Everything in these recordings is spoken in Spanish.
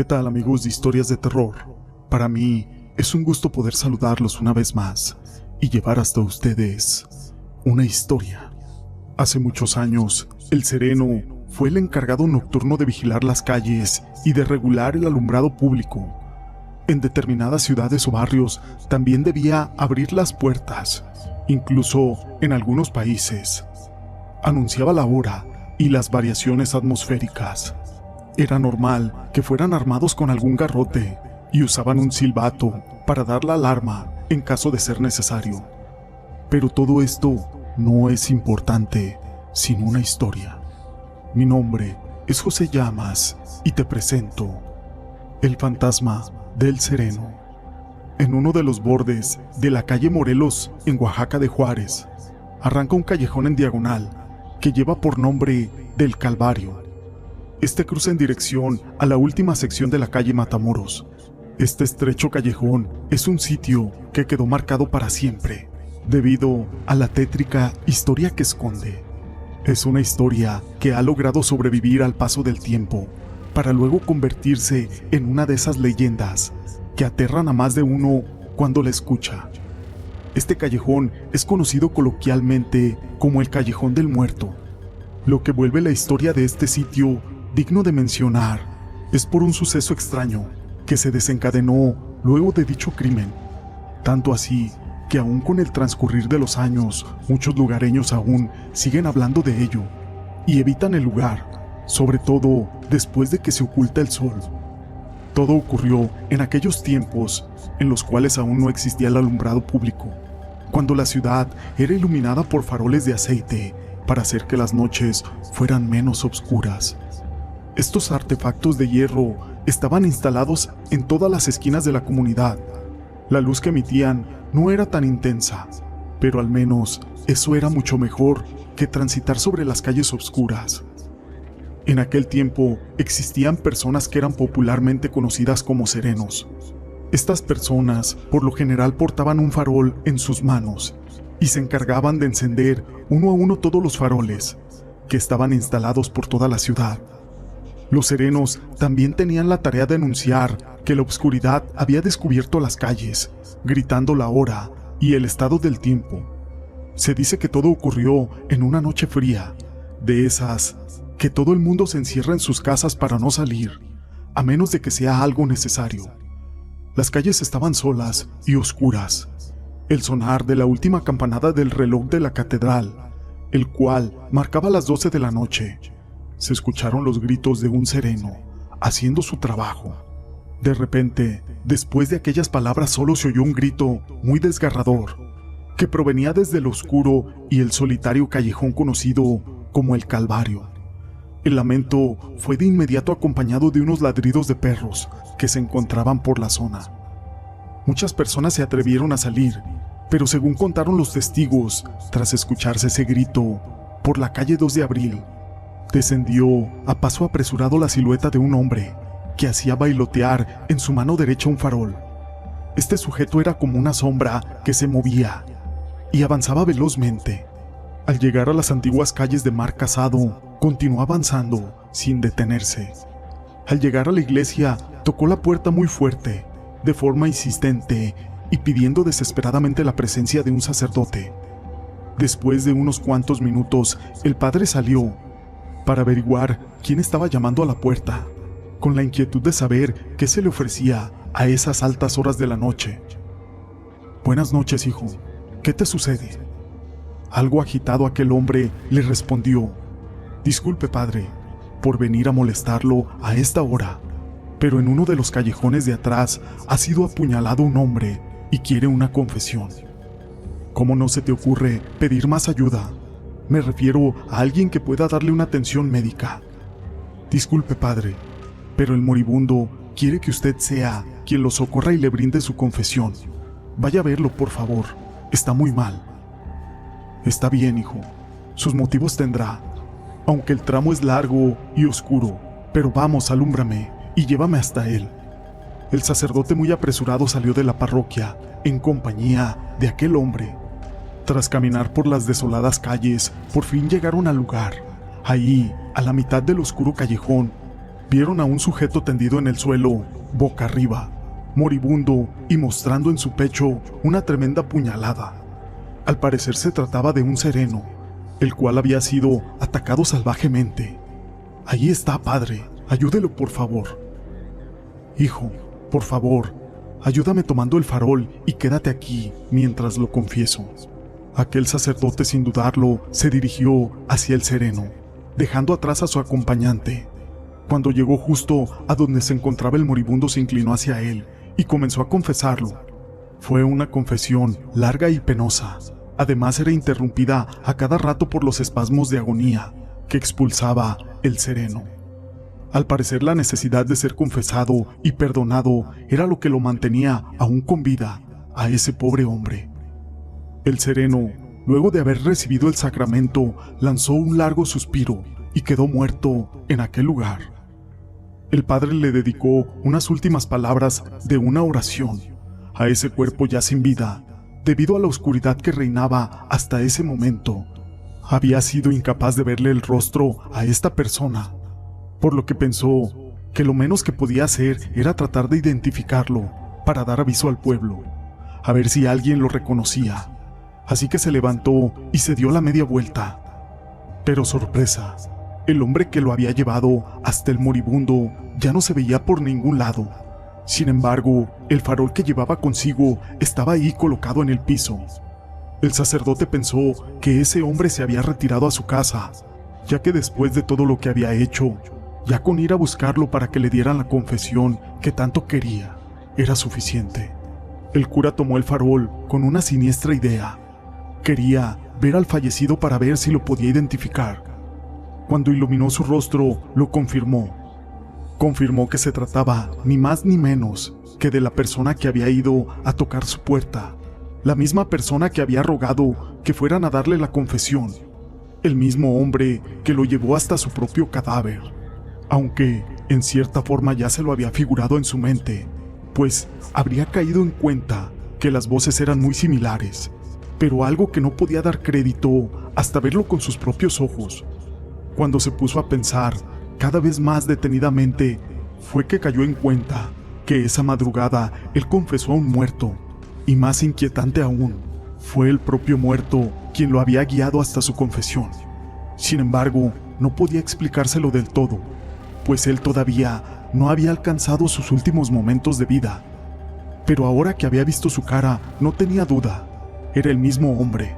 ¿Qué tal, amigos de Historias de Terror? Para mí es un gusto poder saludarlos una vez más y llevar hasta ustedes una historia. Hace muchos años, el Sereno fue el encargado nocturno de vigilar las calles y de regular el alumbrado público. En determinadas ciudades o barrios también debía abrir las puertas, incluso en algunos países. Anunciaba la hora y las variaciones atmosféricas. Era normal que fueran armados con algún garrote y usaban un silbato para dar la alarma en caso de ser necesario. Pero todo esto no es importante sin una historia. Mi nombre es José Llamas y te presento el fantasma del Sereno. En uno de los bordes de la calle Morelos, en Oaxaca de Juárez, arranca un callejón en diagonal que lleva por nombre del Calvario. Este cruza en dirección a la última sección de la calle Matamoros. Este estrecho callejón es un sitio que quedó marcado para siempre, debido a la tétrica historia que esconde. Es una historia que ha logrado sobrevivir al paso del tiempo, para luego convertirse en una de esas leyendas que aterran a más de uno cuando la escucha. Este callejón es conocido coloquialmente como el Callejón del Muerto. Lo que vuelve la historia de este sitio digno de mencionar es por un suceso extraño que se desencadenó luego de dicho crimen. Tanto así que aún con el transcurrir de los años, muchos lugareños aún siguen hablando de ello y evitan el lugar, sobre todo después de que se oculta el sol. Todo ocurrió en aquellos tiempos en los cuales aún no existía el alumbrado público, cuando la ciudad era iluminada por faroles de aceite para hacer que las noches fueran menos oscuras. Estos artefactos de hierro estaban instalados en todas las esquinas de la comunidad. La luz que emitían no era tan intensa, pero al menos eso era mucho mejor que transitar sobre las calles oscuras. En aquel tiempo existían personas que eran popularmente conocidas como serenos. Estas personas por lo general portaban un farol en sus manos y se encargaban de encender uno a uno todos los faroles que estaban instalados por toda la ciudad. Los serenos también tenían la tarea de anunciar que la oscuridad había descubierto las calles, gritando la hora y el estado del tiempo. Se dice que todo ocurrió en una noche fría, de esas que todo el mundo se encierra en sus casas para no salir, a menos de que sea algo necesario. Las calles estaban solas y oscuras. El sonar de la última campanada del reloj de la catedral, el cual marcaba las 12 de la noche, se escucharon los gritos de un sereno haciendo su trabajo. De repente, después de aquellas palabras solo se oyó un grito muy desgarrador, que provenía desde el oscuro y el solitario callejón conocido como el Calvario. El lamento fue de inmediato acompañado de unos ladridos de perros que se encontraban por la zona. Muchas personas se atrevieron a salir, pero según contaron los testigos, tras escucharse ese grito, por la calle 2 de Abril, descendió a paso apresurado la silueta de un hombre que hacía bailotear en su mano derecha un farol. Este sujeto era como una sombra que se movía y avanzaba velozmente. Al llegar a las antiguas calles de Mar Casado, continuó avanzando sin detenerse. Al llegar a la iglesia, tocó la puerta muy fuerte, de forma insistente y pidiendo desesperadamente la presencia de un sacerdote. Después de unos cuantos minutos, el padre salió para averiguar quién estaba llamando a la puerta, con la inquietud de saber qué se le ofrecía a esas altas horas de la noche. «Buenas noches, hijo. ¿Qué te sucede?». Algo agitado aquel hombre le respondió: «Disculpe, padre, por venir a molestarlo a esta hora, pero en uno de los callejones de atrás ha sido apuñalado un hombre y quiere una confesión». «¿Cómo no se te ocurre pedir más ayuda? Me refiero a alguien que pueda darle una atención médica». «Disculpe, padre, pero el moribundo quiere que usted sea quien lo socorra y le brinde su confesión. Vaya a verlo, por favor. Está muy mal». «Está bien, hijo. Sus motivos tendrá, aunque el tramo es largo y oscuro, pero vamos, alúmbrame y llévame hasta él». El sacerdote muy apresurado salió de la parroquia en compañía de aquel hombre. Tras caminar por las desoladas calles, por fin llegaron al lugar. Ahí, a la mitad del oscuro callejón, vieron a un sujeto tendido en el suelo, boca arriba, moribundo y mostrando en su pecho una tremenda puñalada. Al parecer se trataba de un sereno, el cual había sido atacado salvajemente. Ahí está, padre, ayúdelo por favor. Hijo, por favor, ayúdame tomando el farol y quédate aquí mientras lo confieso. Aquel sacerdote, sin dudarlo, se dirigió hacia el sereno, dejando atrás a su acompañante. Cuando llegó justo a donde se encontraba el moribundo, se inclinó hacia él y comenzó a confesarlo. Fue una confesión larga y penosa. Además era interrumpida a cada rato por los espasmos de agonía que expulsaba el sereno. Al parecer, la necesidad de ser confesado y perdonado era lo que lo mantenía aún con vida a ese pobre hombre. El sereno, luego de haber recibido el sacramento, lanzó un largo suspiro y quedó muerto en aquel lugar. El padre le dedicó unas últimas palabras de una oración a ese cuerpo ya sin vida. Debido a la oscuridad que reinaba hasta ese momento, había sido incapaz de verle el rostro a esta persona, por lo que pensó que lo menos que podía hacer era tratar de identificarlo para dar aviso al pueblo, a ver si alguien lo reconocía. Así que se levantó y se dio la media vuelta. Pero sorpresa, el hombre que lo había llevado hasta el moribundo ya no se veía por ningún lado. Sin embargo, el farol que llevaba consigo estaba ahí colocado en el piso. El sacerdote pensó que ese hombre se había retirado a su casa, ya que después de todo lo que había hecho, ya con ir a buscarlo para que le dieran la confesión que tanto quería, era suficiente. El cura tomó el farol con una siniestra idea. Quería ver al fallecido para ver si lo podía identificar. Cuando iluminó su rostro, lo confirmó. Confirmó que se trataba ni más ni menos que de la persona que había ido a tocar su puerta, la misma persona que había rogado que fueran a darle la confesión, el mismo hombre que lo llevó hasta su propio cadáver, aunque en cierta forma ya se lo había figurado en su mente, pues habría caído en cuenta que las voces eran muy similares, pero algo que no podía dar crédito hasta verlo con sus propios ojos. Cuando se puso a pensar cada vez más detenidamente, fue que cayó en cuenta que esa madrugada él confesó a un muerto, y más inquietante aún, fue el propio muerto quien lo había guiado hasta su confesión. Sin embargo, no podía explicárselo del todo, pues él todavía no había alcanzado sus últimos momentos de vida. Pero ahora que había visto su cara, no tenía duda, era el mismo hombre,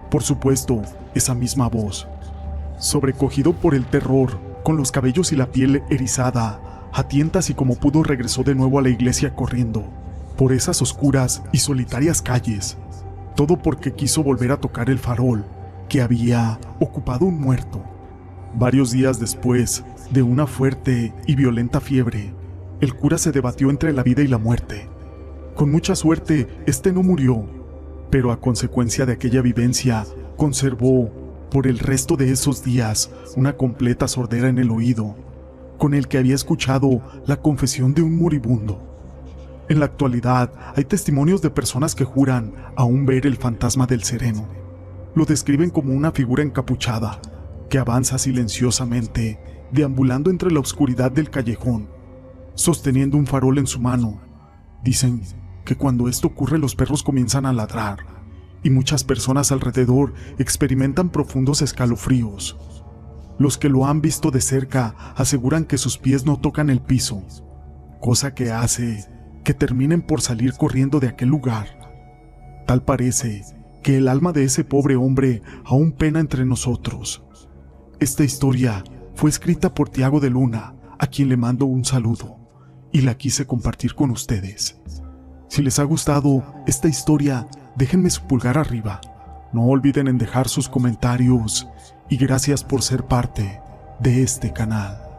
por supuesto, esa misma voz. Sobrecogido por el terror, con los cabellos y la piel erizada, a tientas y como pudo regresó de nuevo a la iglesia corriendo, por esas oscuras y solitarias calles, todo porque quiso volver a tocar el farol que había ocupado un muerto. Varios días después de una fuerte y violenta fiebre, el cura se debatió entre la vida y la muerte. Con mucha suerte, este no murió, pero a consecuencia de aquella vivencia, conservó por el resto de esos días una completa sordera en el oído, con el que había escuchado la confesión de un moribundo. En la actualidad hay testimonios de personas que juran aún ver el fantasma del sereno. Lo describen como una figura encapuchada que avanza silenciosamente, deambulando entre la oscuridad del callejón, sosteniendo un farol en su mano. Dicen que cuando esto ocurre los perros comienzan a ladrar, y muchas personas alrededor experimentan profundos escalofríos. Los que lo han visto de cerca aseguran que sus pies no tocan el piso, cosa que hace que terminen por salir corriendo de aquel lugar. Tal parece que el alma de ese pobre hombre aún pena entre nosotros. Esta historia fue escrita por Tiago de Luna, a quien le mando un saludo, y la quise compartir con ustedes. Si les ha gustado esta historia, déjenme su pulgar arriba. No olviden en dejar sus comentarios y gracias por ser parte de este canal.